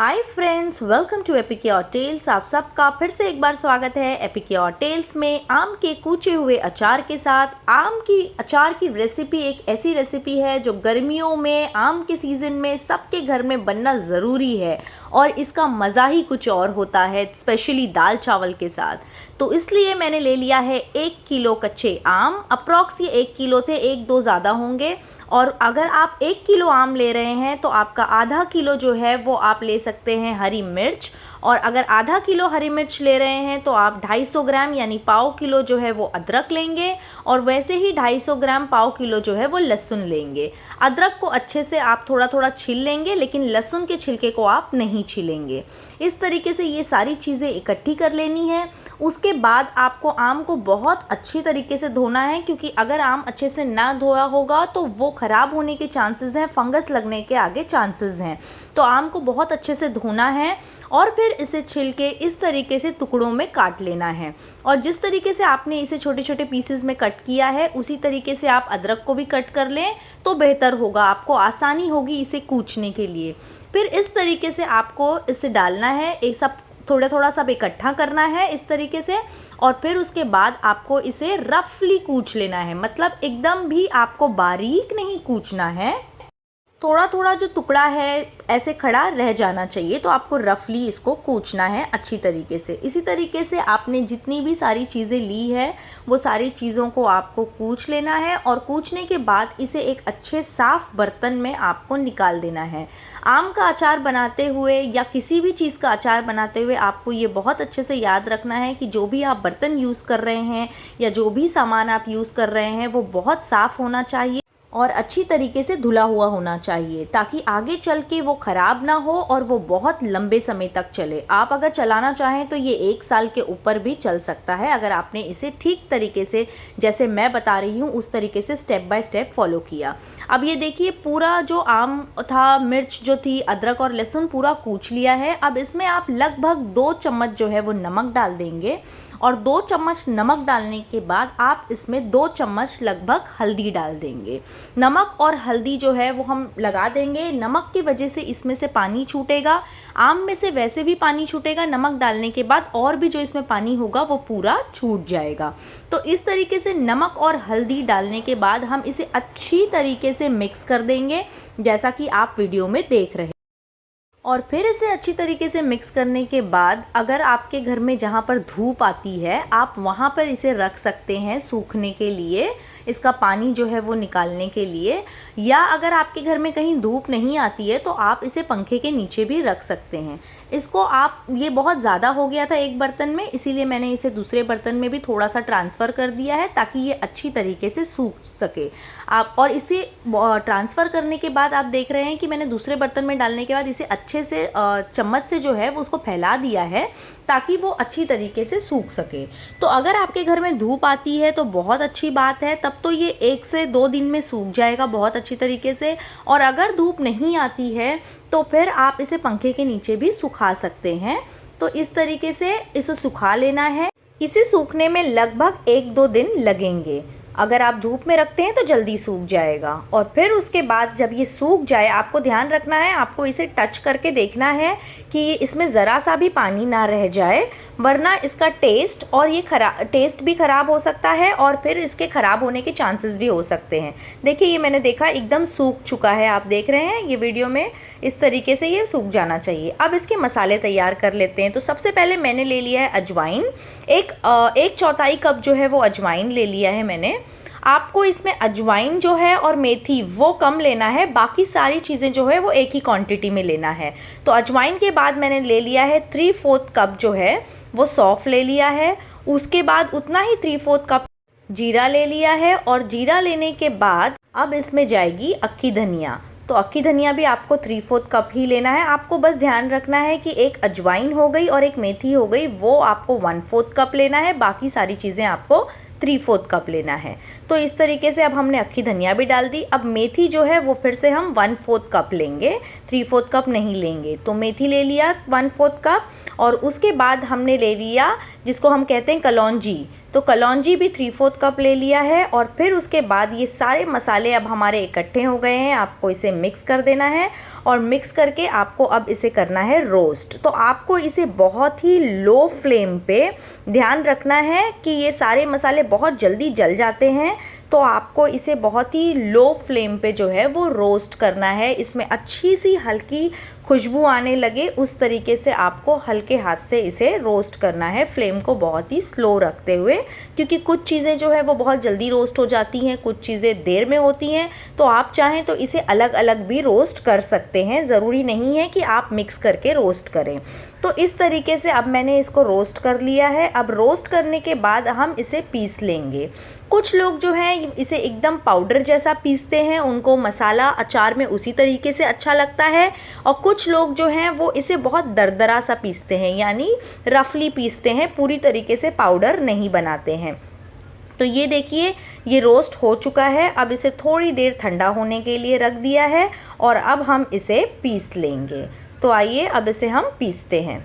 Hi friends, welcome to Epicure Tales. आप सबका फिर से एक बार स्वागत है एपिक्योर टेल्स में। आम के कूचे हुए अचार के साथ आम की अचार की रेसिपी एक ऐसी रेसिपी है जो गर्मियों में आम के सीज़न में सबके घर में बनना ज़रूरी है और इसका मज़ा ही कुछ और होता है, स्पेशली दाल चावल के साथ। तो इसलिए मैंने ले लिया है 1 किलो कच्चे आम। अप्रॉक्स ये 1 किलो थे, 1-2 ज़्यादा होंगे। और अगर आप 1 किलो आम ले रहे हैं तो आपका आधा किलो जो है वो आप ले सकते हैं हरी मिर्च। और अगर आधा किलो हरी मिर्च ले रहे हैं तो आप 250 ग्राम यानी पाव किलो जो है वो अदरक लेंगे। और वैसे ही 250 ग्राम पाव किलो जो है वो लहसुन लेंगे। अदरक को अच्छे से आप थोड़ा थोड़ा छील लेंगे, लेकिन लहसुन के छिलके को आप नहीं छीलेंगे। इस तरीके से ये सारी चीज़ें इकट्ठी कर लेनी है। उसके बाद आपको आम को बहुत अच्छी तरीके से धोना है, क्योंकि अगर आम अच्छे से ना धोया होगा तो वो ख़राब होने के चांसेस हैं, फंगस लगने के आगे चांसेस हैं। तो आम को बहुत अच्छे से धोना है और फिर इसे छील के इस तरीके से टुकड़ों में काट लेना है। और जिस तरीके से आपने इसे छोटे छोटे पीसेस में कट किया है उसी तरीके से आप अदरक को भी कट कर लें तो बेहतर होगा, आपको आसानी होगी इसे कूचने के लिए। फिर इस तरीके से आपको इसे डालना है, ये सब थोड़ा थोड़ा सब इकट्ठा करना है इस तरीके से। और फिर उसके बाद आपको इसे रफली कूच लेना है, मतलब एकदम भी आपको बारीक नहीं कूचना है। थोड़ा थोड़ा जो टुकड़ा है ऐसे खड़ा रह जाना चाहिए, तो आपको रफली इसको कूचना है अच्छी तरीके से। इसी तरीके से आपने जितनी भी सारी चीज़ें ली है वो सारी चीज़ों को आपको कूच लेना है। और कूचने के बाद इसे एक अच्छे साफ़ बर्तन में आपको निकाल देना है। आम का अचार बनाते हुए या किसी भी चीज़ का अचार बनाते हुए आपको ये बहुत अच्छे से याद रखना है कि जो भी आप बर्तन यूज़ कर रहे हैं या जो भी सामान आप यूज़ कर रहे हैं वो बहुत साफ़ होना चाहिए और अच्छी तरीके से धुला हुआ होना चाहिए, ताकि आगे चल के वो ख़राब ना हो और वो बहुत लंबे समय तक चले। आप अगर चलाना चाहें तो ये 1 साल के ऊपर भी चल सकता है, अगर आपने इसे ठीक तरीके से, जैसे मैं बता रही हूँ उस तरीके से स्टेप बाय स्टेप फॉलो किया। अब ये देखिए, पूरा जो आम था, मिर्च जो थी, अदरक और लहसुन पूरा कूच लिया है। अब इसमें आप लगभग 2 चम्मच जो है वो नमक डाल देंगे। और 2 चम्मच नमक डालने के बाद आप इसमें 2 चम्मच लगभग हल्दी डाल देंगे। नमक और हल्दी जो है वो हम लगा देंगे। नमक की वजह से इसमें से पानी छूटेगा, आम में से वैसे भी पानी छूटेगा, नमक डालने के बाद और भी जो इसमें पानी होगा वो पूरा छूट जाएगा। तो इस तरीके से नमक और हल्दी डालने के बाद हम इसे अच्छी तरीके से मिक्स कर देंगे, जैसा कि आप वीडियो में देख रहे हैं। और फिर इसे अच्छी तरीके से मिक्स करने के बाद अगर आपके घर में जहाँ पर धूप आती है आप वहाँ पर इसे रख सकते हैं सूखने के लिए, इसका पानी जो है वो निकालने के लिए। या अगर आपके घर में कहीं धूप नहीं आती है तो आप इसे पंखे के नीचे भी रख सकते हैं। इसको आप, ये बहुत ज़्यादा हो गया था एक बर्तन में, इसीलिए मैंने इसे दूसरे बर्तन में भी थोड़ा सा ट्रांसफ़र कर दिया है ताकि ये अच्छी तरीके से सूख सके आप। और इसे ट्रांसफ़र करने के बाद आप देख रहे हैं कि मैंने दूसरे बर्तन में डालने के बाद इसे अच्छे से चम्मच से जो है वो उसको फैला दिया है ताकि वो अच्छी तरीके से सूख सके। तो अगर आपके घर में धूप आती है तो बहुत अच्छी बात है, तब तो ये 1 से 2 दिन में सूख जाएगा बहुत अच्छी तरीके से। और अगर धूप नहीं आती है तो फिर आप इसे पंखे के नीचे भी सुखा सकते हैं। तो इस तरीके से इसे सुखा लेना है। इसे सूखने में लगभग 1-2 दिन लगेंगे। अगर आप धूप में रखते हैं तो जल्दी सूख जाएगा। और फिर उसके बाद जब ये सूख जाए, आपको ध्यान रखना है, आपको इसे टच करके देखना है कि इसमें ज़रा सा भी पानी ना रह जाए, वरना इसका टेस्ट और ये टेस्ट भी ख़राब हो सकता है और फिर इसके ख़राब होने के चांसेस भी हो सकते हैं। देखिए, ये मैंने देखा एकदम सूख चुका है, आप देख रहे हैं ये वीडियो में, इस तरीके से ये सूख जाना चाहिए। अब इसके मसाले तैयार कर लेते हैं। तो सबसे पहले मैंने ले लिया है अजवाइन, एक चौथाई कप जो है वो अजवाइन ले लिया है मैंने। आपको इसमें अजवाइन जो है और मेथी वो कम लेना है, बाकी सारी चीज़ें जो है वो एक ही क्वांटिटी में लेना है। तो अजवाइन के बाद मैंने ले लिया है 3/4 कप जो है वो सौंफ ले लिया है। उसके बाद उतना ही 3/4 कप जीरा ले लिया है। और जीरा लेने के बाद अब इसमें जाएगी अक्खी धनिया। तो अक्खी धनिया भी आपको 3/4 कप ही लेना है। आपको बस ध्यान रखना है कि एक अजवाइन हो गई और एक मेथी हो गई, वो आपको 1/4 कप लेना है, बाकी सारी चीज़ें आपको 3/4 कप लेना है। तो इस तरीके से अब हमने अक्खी धनिया भी डाल दी। अब मेथी जो है वो फिर से हम 1/4 कप लेंगे, 3/4 कप नहीं लेंगे। तो मेथी ले लिया 1/4 कप। और उसके बाद हमने ले लिया जिसको हम कहते हैं कलौंजी, तो कलौंजी भी 3/4 कप ले लिया है। और फिर उसके बाद ये सारे मसाले अब हमारे इकट्ठे हो गए हैं। आपको इसे मिक्स कर देना है और मिक्स करके आपको अब इसे करना है रोस्ट। तो आपको इसे बहुत ही लो फ्लेम पे ध्यान रखना है कि ये सारे मसाले बहुत जल्दी जल जाते हैं, तो आपको इसे बहुत ही लो फ्लेम पे जो है वो रोस्ट करना है। इसमें अच्छी सी हल्की खुशबू आने लगे उस तरीके से आपको हल्के हाथ से इसे रोस्ट करना है, फ्लेम को बहुत ही स्लो रखते हुए, क्योंकि कुछ चीज़ें जो है वो बहुत जल्दी रोस्ट हो जाती हैं, कुछ चीज़ें देर में होती हैं। तो आप चाहें तो इसे अलग अलग भी रोस्ट कर सकते हैं, ज़रूरी नहीं है कि आप मिक्स करके रोस्ट करें। तो इस तरीके से अब मैंने इसको रोस्ट कर लिया है। अब रोस्ट करने के बाद हम इसे पीस लेंगे। कुछ लोग जो हैं इसे एकदम पाउडर जैसा पीसते हैं, उनको मसाला अचार में उसी तरीके से अच्छा लगता है। और कुछ लोग जो हैं वो इसे बहुत दरदरा सा पीसते हैं, यानी रफली पीसते हैं, पूरी तरीके से पाउडर नहीं बनाते हैं। तो ये देखिए, ये रोस्ट हो चुका है। अब इसे थोड़ी देर ठंडा होने के लिए रख दिया है और अब हम इसे पीस लेंगे। तो आइए अब इसे हम पीसते हैं।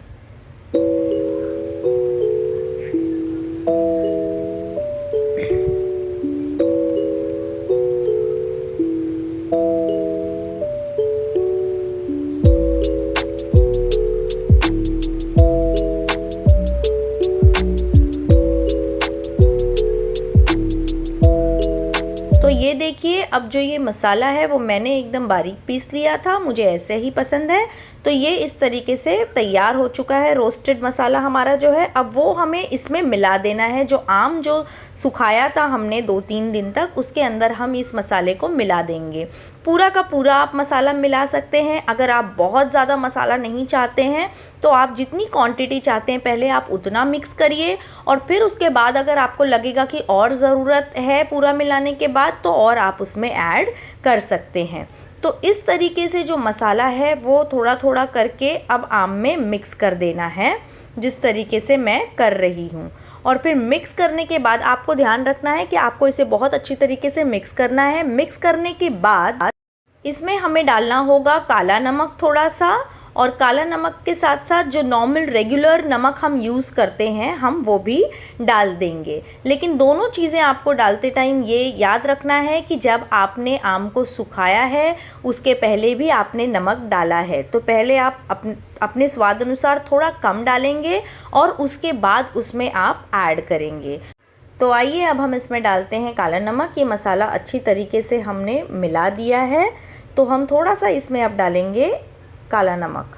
तो ये देखिए, अब जो ये मसाला है वो मैंने एकदम बारीक पीस लिया था, मुझे ऐसे ही पसंद है। तो ये इस तरीके से तैयार हो चुका है रोस्टेड मसाला हमारा जो है। अब वो हमें इसमें मिला देना है। जो आम जो सुखाया था हमने 2-3 दिन तक, उसके अंदर हम इस मसाले को मिला देंगे। पूरा का पूरा आप मसाला मिला सकते हैं। अगर आप बहुत ज़्यादा मसाला नहीं चाहते हैं तो आप जितनी क्वांटिटी चाहते हैं पहले आप उतना मिक्स करिए, और फिर उसके बाद अगर आपको लगेगा कि और ज़रूरत है पूरा मिलाने के बाद तो और आप उसमें ऐड कर सकते हैं। तो इस तरीके से जो मसाला है वो थोड़ा थोड़ा करके अब आम में मिक्स कर देना है, जिस तरीके से मैं कर रही हूँ। और फिर मिक्स करने के बाद आपको ध्यान रखना है कि आपको इसे बहुत अच्छी तरीके से मिक्स करना है। मिक्स करने के बाद इसमें हमें डालना होगा काला नमक थोड़ा सा, और काला नमक के साथ साथ जो नॉर्मल रेगुलर नमक हम यूज़ करते हैं हम वो भी डाल देंगे। लेकिन दोनों चीज़ें आपको डालते टाइम ये याद रखना है कि जब आपने आम को सुखाया है उसके पहले भी आपने नमक डाला है, तो पहले आप अपने स्वाद अनुसार थोड़ा कम डालेंगे और उसके बाद उसमें आप ऐड करेंगे। तो आइए अब हम इसमें डालते हैं काला नमक। ये मसाला अच्छी तरीके से हमने मिला दिया है, तो हम थोड़ा सा इसमें अब डालेंगे काला नमक।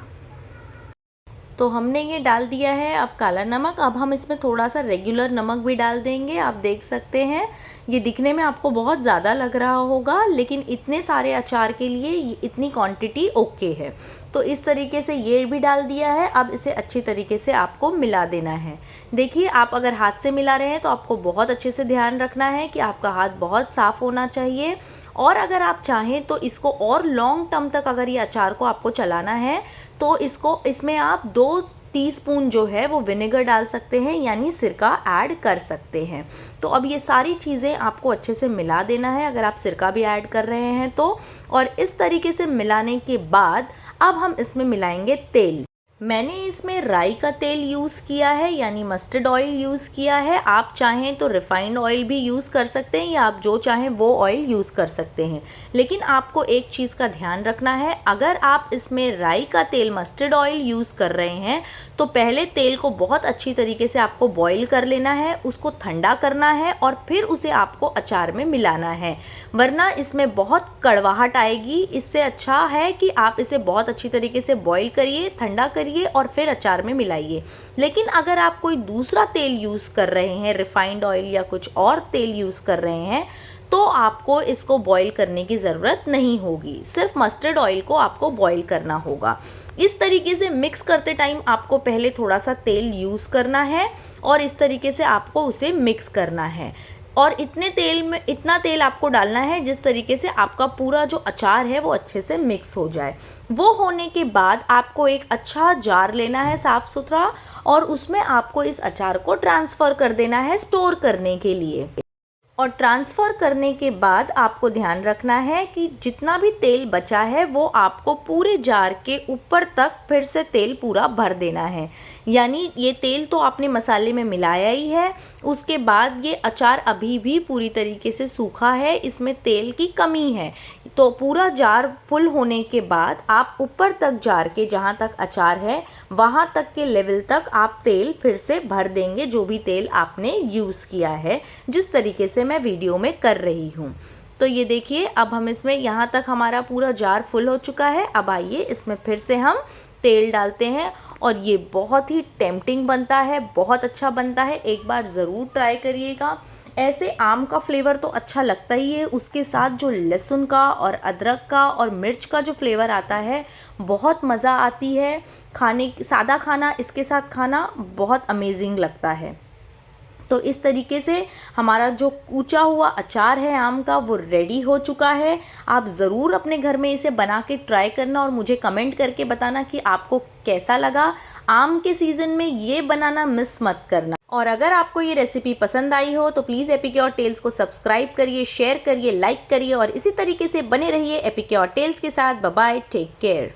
तो हमने ये डाल दिया है अब काला नमक। अब हम इसमें थोड़ा सा रेगुलर नमक भी डाल देंगे। आप देख सकते हैं ये दिखने में आपको बहुत ज़्यादा लग रहा होगा, लेकिन इतने सारे अचार के लिए इतनी क्वांटिटी ओके है। तो इस तरीके से ये भी डाल दिया है। अब इसे अच्छी तरीके से आपको मिला देना है। देखिए, आप अगर हाथ से मिला रहे हैं तो आपको बहुत अच्छे से ध्यान रखना है कि आपका हाथ बहुत साफ़ होना चाहिए। और अगर आप चाहें तो इसको और लॉन्ग टर्म तक अगर ये अचार को आपको चलाना है तो इसमें आप 2 टीस्पून जो है वो विनेगर डाल सकते हैं, यानी सिरका ऐड कर सकते हैं। तो अब ये सारी चीज़ें आपको अच्छे से मिला देना है अगर आप सिरका भी ऐड कर रहे हैं तो। और इस तरीके से मिलाने के बाद अब हम इसमें मिलाएंगे तेल। मैंने इसमें राई का तेल यूज़ किया है, यानी मस्टर्ड ऑयल यूज़ किया है। आप चाहें तो रिफ़ाइंड ऑयल भी यूज़ कर सकते हैं, या आप जो चाहें वो ऑयल यूज़ कर सकते हैं। लेकिन आपको एक चीज़ का ध्यान रखना है, अगर आप इसमें राई का तेल मस्टर्ड ऑयल यूज़ कर रहे हैं तो पहले तेल को बहुत अच्छी तरीके से आपको बॉईल कर लेना है, उसको ठंडा करना है और फिर उसे आपको अचार में मिलाना है, वरना इसमें बहुत कड़वाहट आएगी। इससे अच्छा है कि आप इसे बहुत अच्छी तरीके से बॉईल करिए, ठंडा करिए और फिर अचार में मिलाइए। लेकिन अगर आप कोई दूसरा तेल यूज़ कर रहे हैं, रिफाइंड ऑयल या कुछ और तेल यूज़ कर रहे हैं, तो आपको इसको बॉईल करने की ज़रूरत नहीं होगी, सिर्फ मस्टर्ड ऑयल को आपको बॉईल करना होगा। इस तरीके से मिक्स करते टाइम आपको पहले थोड़ा सा तेल यूज़ करना है और इस तरीके से आपको उसे मिक्स करना है। और इतना तेल आपको डालना है जिस तरीके से आपका पूरा जो अचार है वो अच्छे से मिक्स हो जाए। वो होने के बाद आपको एक अच्छा जार लेना है साफ़ सुथरा, और उसमें आपको इस अचार को ट्रांसफ़र कर देना है स्टोर करने के लिए। और ट्रांसफ़र करने के बाद आपको ध्यान रखना है कि जितना भी तेल बचा है वो आपको पूरे जार के ऊपर तक फिर से तेल पूरा भर देना है। यानी ये तेल तो आपने मसाले में मिलाया ही है, उसके बाद ये अचार अभी भी पूरी तरीके से सूखा है, इसमें तेल की कमी है। तो पूरा जार फुल होने के बाद आप ऊपर तक जार के जहाँ तक अचार है वहाँ तक के लेवल तक आप तेल फिर से भर देंगे, जो भी तेल आपने यूज़ किया है, जिस तरीके से मैं वीडियो में कर रही हूँ। तो ये देखिए, अब हम इसमें यहाँ तक हमारा पूरा जार फुल हो चुका है। अब आइए इसमें फिर से हम तेल डालते हैं और ये बहुत ही टेम्पटिंग बनता है, बहुत अच्छा बनता है। एक बार ज़रूर ट्राई करिएगा। ऐसे आम का फ्लेवर तो अच्छा लगता ही है, उसके साथ जो लहसुन का और अदरक का और मिर्च का जो फ्लेवर आता है, बहुत मज़ा आती है। खाने सादा खाना इसके साथ खाना बहुत अमेजिंग लगता है। तो इस तरीके से हमारा जो कूचा हुआ अचार है आम का वो रेडी हो चुका है। आप ज़रूर अपने घर में इसे बना के ट्राई करना और मुझे कमेंट करके बताना कि आपको कैसा लगा। आम के सीज़न में ये बनाना मिस मत करना। और अगर आपको ये रेसिपी पसंद आई हो तो प्लीज़ एपिक्योर टेल्स को सब्सक्राइब करिए, शेयर करिए, लाइक करिए और इसी तरीके से बने रहिए एपिक्योर टेल्स के साथ। Bye bye, take care.